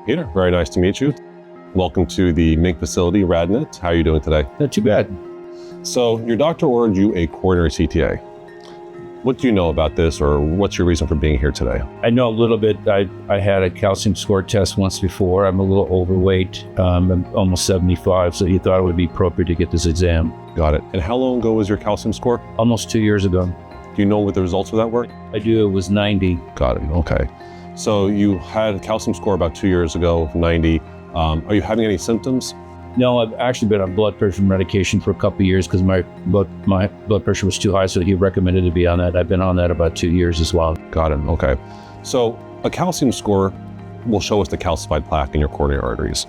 Peter, very nice to meet you. Welcome to the MINC facility, RadNet. How are you doing today? Not too bad. So your doctor ordered you a coronary CTA. What do you know about this, or what's your reason for being here today? I know a little bit. I had a calcium score test once before. I'm a little overweight. I'm almost 75, so he thought it would be appropriate to get this exam. Got it. And how long ago was your calcium score? Almost 2 years ago. Do you know what the results of that were? I do. It was 90. Got it. Okay. So you had a calcium score about 2 years ago of 90. Are you having any symptoms? No, I've actually been on blood pressure medication for a couple of years because my blood pressure was too high, so he recommended to be on that. I've been on that about 2 years as well. Got it. Okay. So a calcium score will show us the calcified plaque in your coronary arteries.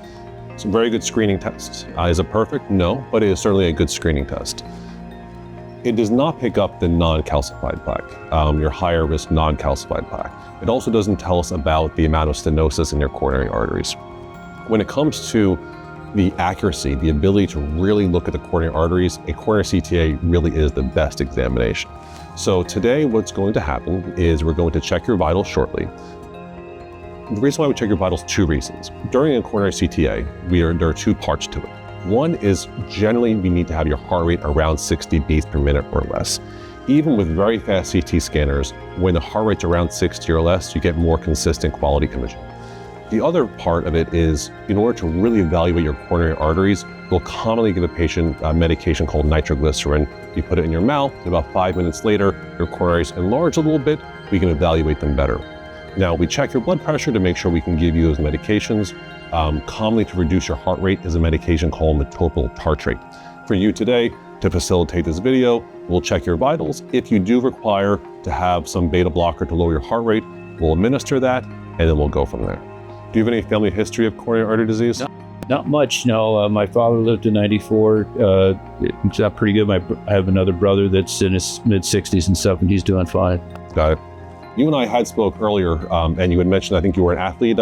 It's a very good screening test. Is it perfect? No, but it is certainly a good screening test. It does not pick up the non-calcified plaque, your higher risk non-calcified plaque. It also doesn't tell us about the amount of stenosis in your coronary arteries. When it comes to the accuracy, the ability to really look at the coronary arteries, a coronary CTA really is the best examination. So today what's going to happen is we're going to check your vitals shortly. The reason why we check your vitals, two reasons. During a coronary CTA, there are two parts to it. One is generally we need to have your heart rate around 60 beats per minute or less. Even with very fast CT scanners, when the heart rate's around 60 or less, you get more consistent quality imaging. The other part of it is, in order to really evaluate your coronary arteries, we'll commonly give a patient a medication called nitroglycerin. You put it in your mouth, and about 5 minutes later, your coronaries enlarge a little bit, we can evaluate them better. Now, we check your blood pressure to make sure we can give you those medications. Commonly to reduce your heart rate is a medication called metoprolol tartrate. For you today, to facilitate this video, we'll check your vitals. If you do require to have some beta blocker to lower your heart rate, we'll administer that, and then we'll go from there. Do you have any family history of coronary artery disease? Not much, no. My father lived to 94. It's not pretty good. I have another brother that's in his mid-60s and stuff, and he's doing fine. Got it. You and I had spoke earlier, and you had mentioned, I think you were an athlete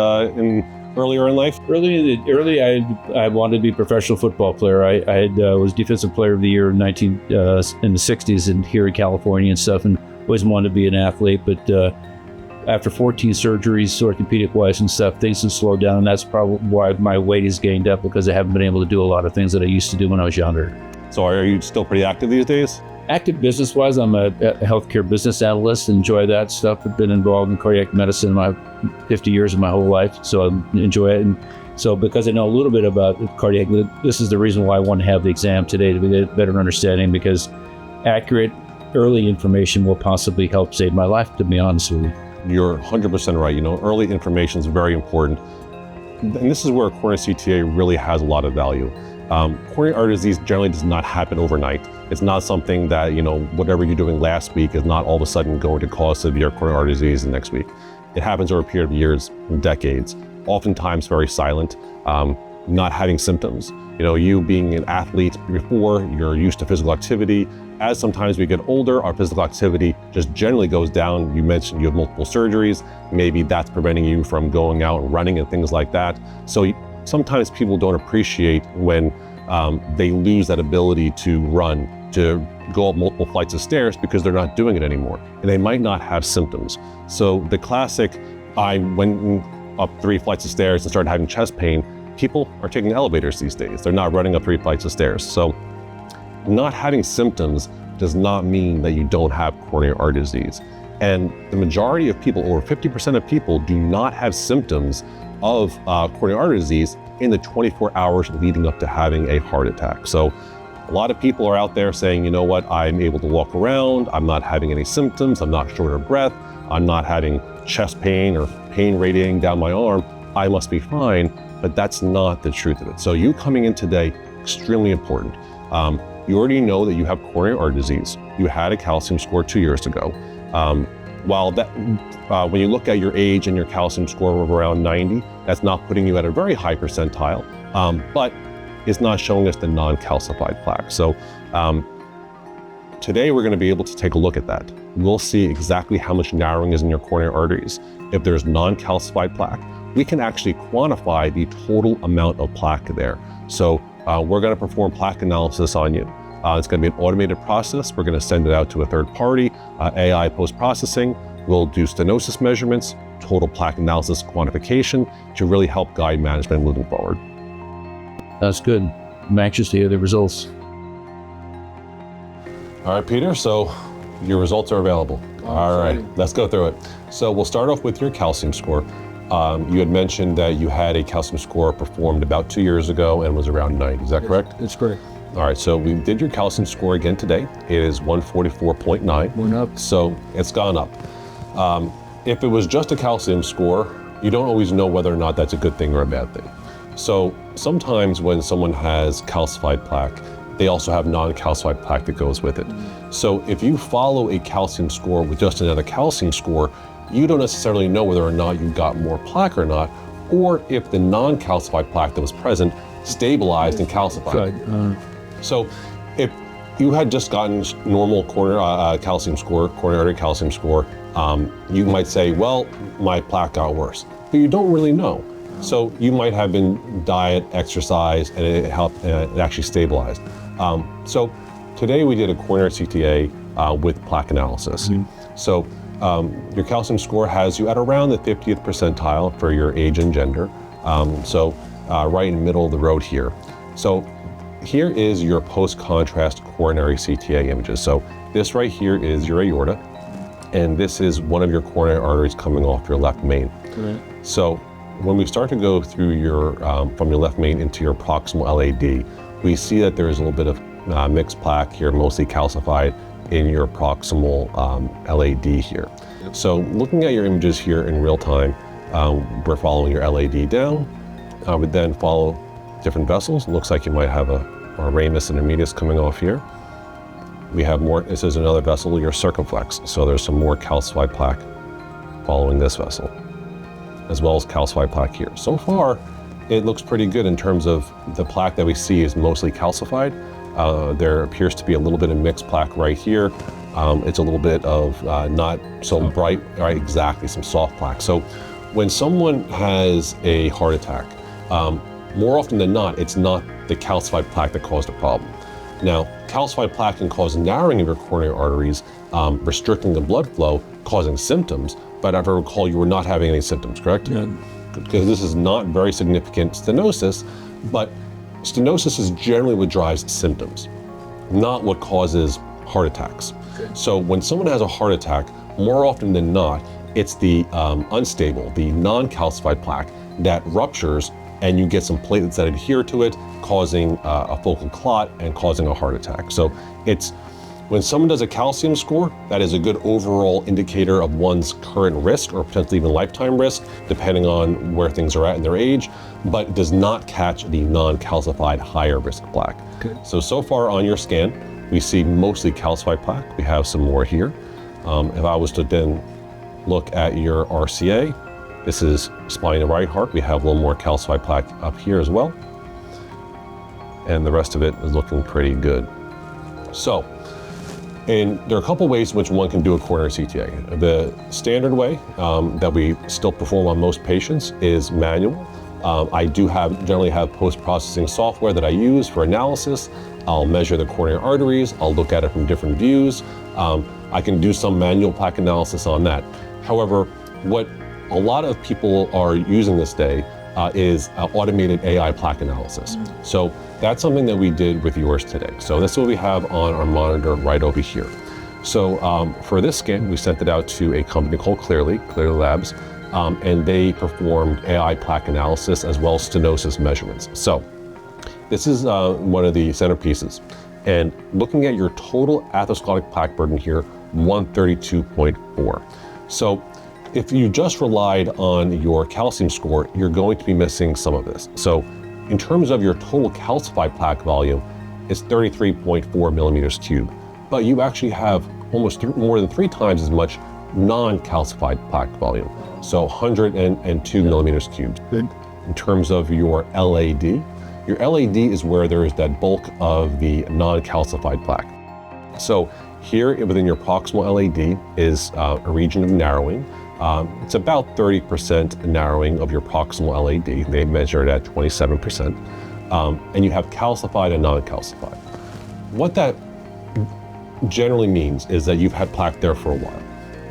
earlier in life? Early, I wanted to be a professional football player. I was Defensive Player of the Year in the 60s and here in California and stuff, and always wanted to be an athlete, but after 14 surgeries, orthopedic-wise and stuff, things have slowed down, and that's probably why my weight has gained up, because I haven't been able to do a lot of things that I used to do when I was younger. So are you still pretty active these days? Active business-wise, I'm a healthcare business analyst, enjoy that stuff. I've been involved in cardiac medicine my 50 years of my whole life, so I enjoy it. And so because I know a little bit about cardiac, this is the reason why I want to have the exam today, to get a better understanding, because accurate, early information will possibly help save my life, to be honest with you. You're 100% right. Early information is very important. And this is where a coronary CTA really has a lot of value. Coronary artery disease generally does not happen overnight. It's not something that, whatever you're doing last week is not all of a sudden going to cause severe coronary artery disease the next week. It happens over a period of years, decades, oftentimes very silent, not having symptoms. You being an athlete before, you're used to physical activity. As sometimes we get older, our physical activity just generally goes down. You mentioned you have multiple surgeries. Maybe that's preventing you from going out and running and things like that. So sometimes people don't appreciate when they lose that ability to run, to go up multiple flights of stairs, because they're not doing it anymore. And they might not have symptoms. So the classic, I went up 3 flights of stairs and started having chest pain. People are taking elevators these days. They're not running up 3 flights of stairs. So not having symptoms does not mean that you don't have coronary artery disease. And the majority of people, over 50% of people, do not have symptoms of coronary artery disease in the 24 hours leading up to having a heart attack. So a lot of people are out there saying, you know what, I'm able to walk around, I'm not having any symptoms, I'm not short of breath, I'm not having chest pain or pain radiating down my arm, I must be fine. But that's not the truth of it. So you coming in today, extremely important. You already know that you have coronary artery disease. You had a calcium score 2 years ago. When you look at your age and your calcium score of around 90, that's not putting you at a very high percentile, but it's not showing us the non-calcified plaque. So today we're going to be able to take a look at that. We'll see exactly how much narrowing is in your coronary arteries. If there's non-calcified plaque, we can actually quantify the total amount of plaque there. So we're going to perform plaque analysis on you. It's going to be an automated process. We're going to send it out to a third party, AI post-processing. We'll do stenosis measurements. total plaque analysis quantification to really help guide management moving forward. That's good. I'm anxious to hear the results. All right, Peter, so your results are available. All right, let's go through it. So we'll start off with your calcium score. You had mentioned that you had a calcium score performed about 2 years ago and was around 90, is that correct? That's correct. All right, so we did your calcium score again today. It is 144.9. Went up. So it's gone up. If it was just a calcium score, you don't always know whether or not that's a good thing or a bad thing. So sometimes when someone has calcified plaque, they also have non-calcified plaque that goes with it. So if you follow a calcium score with just another calcium score, you don't necessarily know whether or not you got more plaque or not, or if the non-calcified plaque that was present stabilized and calcified. So if you had just gotten normal calcium score, coronary artery calcium score, you might say, well, my plaque got worse, but you don't really know. So you might have been diet, exercise, and it helped, it actually stabilized. So today we did a coronary CTA with plaque analysis. So your calcium score has you at around the 50th percentile for your age and gender. So right in the middle of the road here. So here is your post-contrast coronary CTA images. So this right here is your aorta, and this is one of your coronary arteries coming off your left main. So when we start to go through your, from your left main into your proximal LAD, we see that there is a little bit of mixed plaque here, mostly calcified in your proximal LAD here. So looking at your images here in real time, we're following your LAD down. I would then follow different vessels. It looks like you might have a ramus intermedius coming off here. We have more, this is another vessel, your circumflex. So there's some more calcified plaque following this vessel, as well as calcified plaque here. So far, it looks pretty good in terms of the plaque that we see is mostly calcified. There appears to be a little bit of mixed plaque right here. It's a little bit of not so bright, right? Exactly, some soft plaque. So when someone has a heart attack, more often than not, it's not the calcified plaque that caused the problem. Now, calcified plaque can cause narrowing of your coronary arteries, restricting the blood flow, causing symptoms, but if I recall, you were not having any symptoms, correct? Yeah. Because this is not very significant stenosis, but stenosis is generally what drives symptoms, not what causes heart attacks. So when someone has a heart attack, more often than not, it's the unstable, the non-calcified plaque that ruptures, and you get some platelets that adhere to it, causing a focal clot and causing a heart attack. So it's, when someone does a calcium score, that is a good overall indicator of one's current risk or potentially even lifetime risk, depending on where things are at in their age, but does not catch the non-calcified higher risk plaque. So far on your scan, we see mostly calcified plaque. We have some more here. If I was to then look at your RCA, this is spine and right heart. We have a little more calcified plaque up here as well. And the rest of it is looking pretty good. So, and there are a couple ways in which one can do a coronary CTA. The standard way that we still perform on most patients is manual. I do generally have post-processing software that I use for analysis. I'll measure the coronary arteries. I'll look at it from different views. I can do some manual plaque analysis on that. However, what a lot of people are using this day is automated AI plaque analysis. So that's something that we did with yours today. So that's what we have on our monitor right over here. So for this scan, we sent it out to a company called Clearly Labs, and they performed AI plaque analysis as well as stenosis measurements. So this is one of the centerpieces. And looking at your total atherosclerotic plaque burden here, 132.4. So if you just relied on your calcium score, you're going to be missing some of this. So in terms of your total calcified plaque volume, it's 33.4 millimeters cubed, but you actually have almost more than 3 times as much non-calcified plaque volume. So 102 millimeters cubed. Good. In terms of your LAD is where there is that bulk of the non-calcified plaque. So here within your proximal LAD is a region of narrowing. It's about 30% narrowing of your proximal LAD. They measure it at 27%. And you have calcified and non-calcified. What that generally means is that you've had plaque there for a while.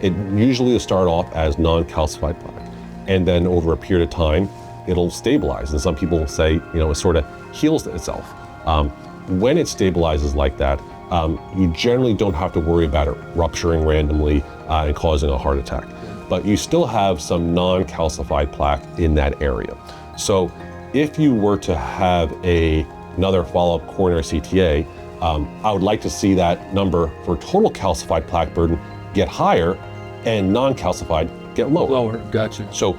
it usually will start off as non-calcified plaque. And then over a period of time, it'll stabilize. And some people say, it sort of heals itself. When it stabilizes like that, you generally don't have to worry about it rupturing randomly and causing a heart attack. But you still have some non-calcified plaque in that area. So if you were to have another follow-up coronary CTA, I would like to see that number for total calcified plaque burden get higher and non-calcified get lower. Lower, gotcha. So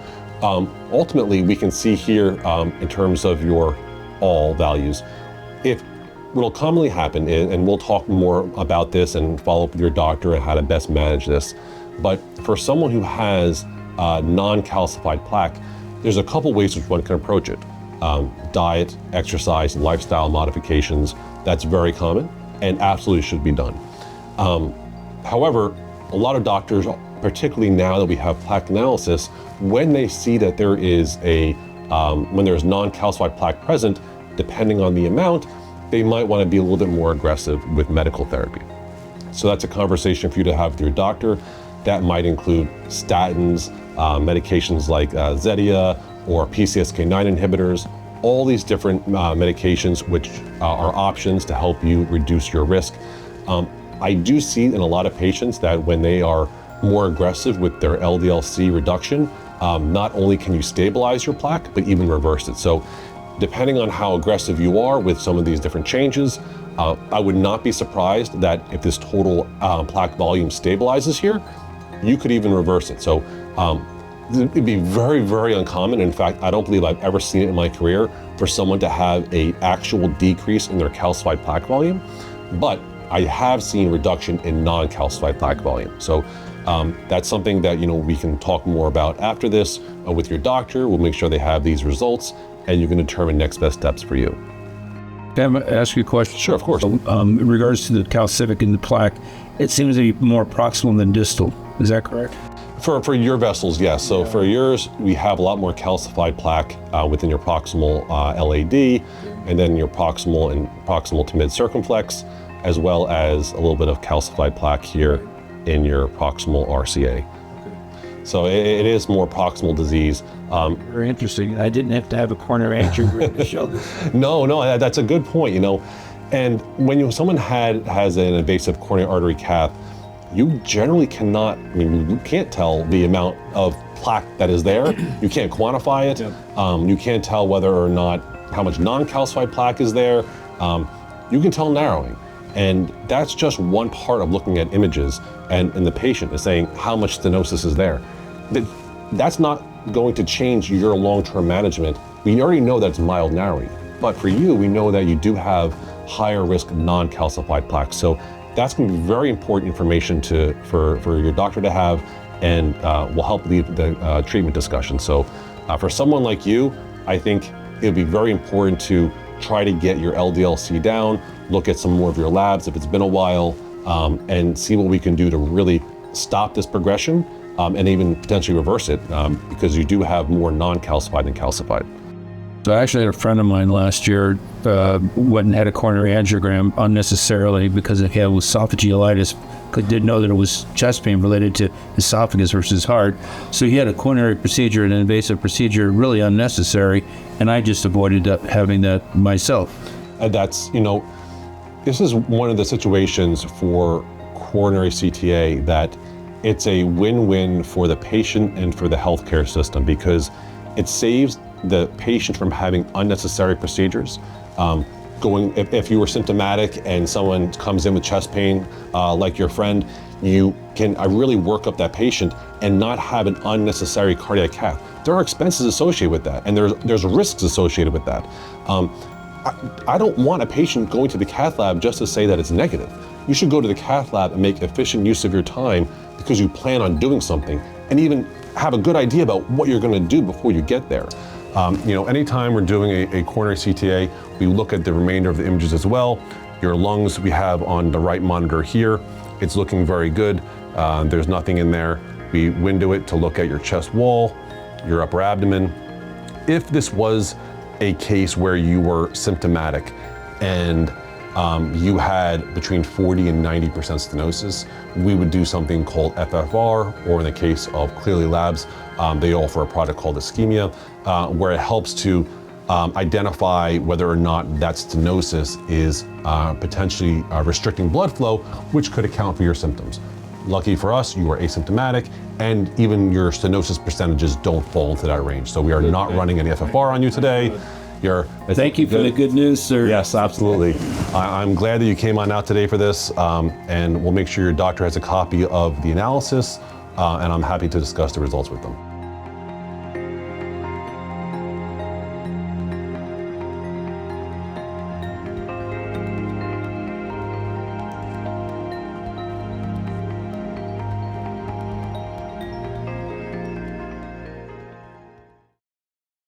ultimately, we can see here in terms of your all values, if what'll commonly happen is, and we'll talk more about this and follow up with your doctor and how to best manage this, but for someone who has non-calcified plaque, there's a couple ways which one can approach it. Diet, exercise, lifestyle modifications, that's very common and absolutely should be done. However, a lot of doctors, particularly now that we have plaque analysis, when they see that there is when there's non-calcified plaque present, depending on the amount, they might want to be a little bit more aggressive with medical therapy. So that's a conversation for you to have with your doctor. That might include statins, medications like Zetia or PCSK9 inhibitors, all these different medications which are options to help you reduce your risk. I do see in a lot of patients that when they are more aggressive with their LDL-C reduction, not only can you stabilize your plaque, but even reverse it. So depending on how aggressive you are with some of these different changes, I would not be surprised that if this total plaque volume stabilizes here, you could even reverse it. So it'd be very, very uncommon. In fact, I don't believe I've ever seen it in my career for someone to have an actual decrease in their calcified plaque volume, but I have seen reduction in non-calcified plaque volume. So that's something that we can talk more about after this with your doctor. We'll make sure they have these results, and you can determine next best steps for you. Can I ask you a question? Sure, of course. In regards to the calcific in the plaque, it seems to be more proximal than distal. Is that correct? For your vessels, yes. So for yours, we have a lot more calcified plaque within your proximal LAD, and then your proximal to mid circumflex, as well as a little bit of calcified plaque here in your proximal RCA. So it is more proximal disease. Very interesting. I didn't have to have a coronary angiogram to show this. No, that's a good point, And when someone has an invasive coronary artery cath, you generally cannot, you can't tell the amount of plaque that is there. You can't quantify it. Yeah. You can't tell whether or not how much non-calcified plaque is there. You can tell narrowing. And that's just one part of looking at images, and the patient is saying how much stenosis is there. That's not going to change your long-term management. We already know that it's mild narrowing, but for you, we know that you do have higher risk non-calcified plaque. So that's going to be very important information for your doctor to have, and will help lead the treatment discussion. So for someone like you, I think it would be very important to try to get your LDL-C down, look at some more of your labs if it's been a while, and see what we can do to really stop this progression and even potentially reverse it, because you do have more non-calcified than calcified. So I actually had a friend of mine last year went and had a coronary angiogram unnecessarily because it had esophagealitis. Didn't know that it was chest pain related to esophagus versus heart. So he had a coronary procedure, an invasive procedure, really unnecessary, and I just avoided having that myself. And that's, this is one of the situations for coronary CTA that it's a win-win for the patient and for the healthcare system, because it saves the patient from having unnecessary procedures. If you were symptomatic and someone comes in with chest pain, like your friend, you can really work up that patient and not have an unnecessary cardiac cath. There are expenses associated with that, and there's risks associated with that. I don't want a patient going to the cath lab just to say that it's negative. You should go to the cath lab and make efficient use of your time because you plan on doing something, and even have a good idea about what you're going to do before you get there. Anytime we're doing a coronary CTA, we look at the remainder of the images as well. Your lungs we have on the right monitor here. It's looking very good. There's nothing in there. We window it to look at your chest wall, your upper abdomen. If this was a case where you were symptomatic and you had between 40 and 90% stenosis, we would do something called FFR, or in the case of Clearly Labs, they offer a product called ischemia, where it helps to identify whether or not that stenosis is potentially restricting blood flow, which could account for your symptoms. Lucky for us, you are asymptomatic, and even your stenosis percentages don't fall into that range. So we are not running any FFR on you today. Thank you for the good news, sir. Yes, absolutely. I'm glad that you came on out today for this, and we'll make sure your doctor has a copy of the analysis, and I'm happy to discuss the results with them.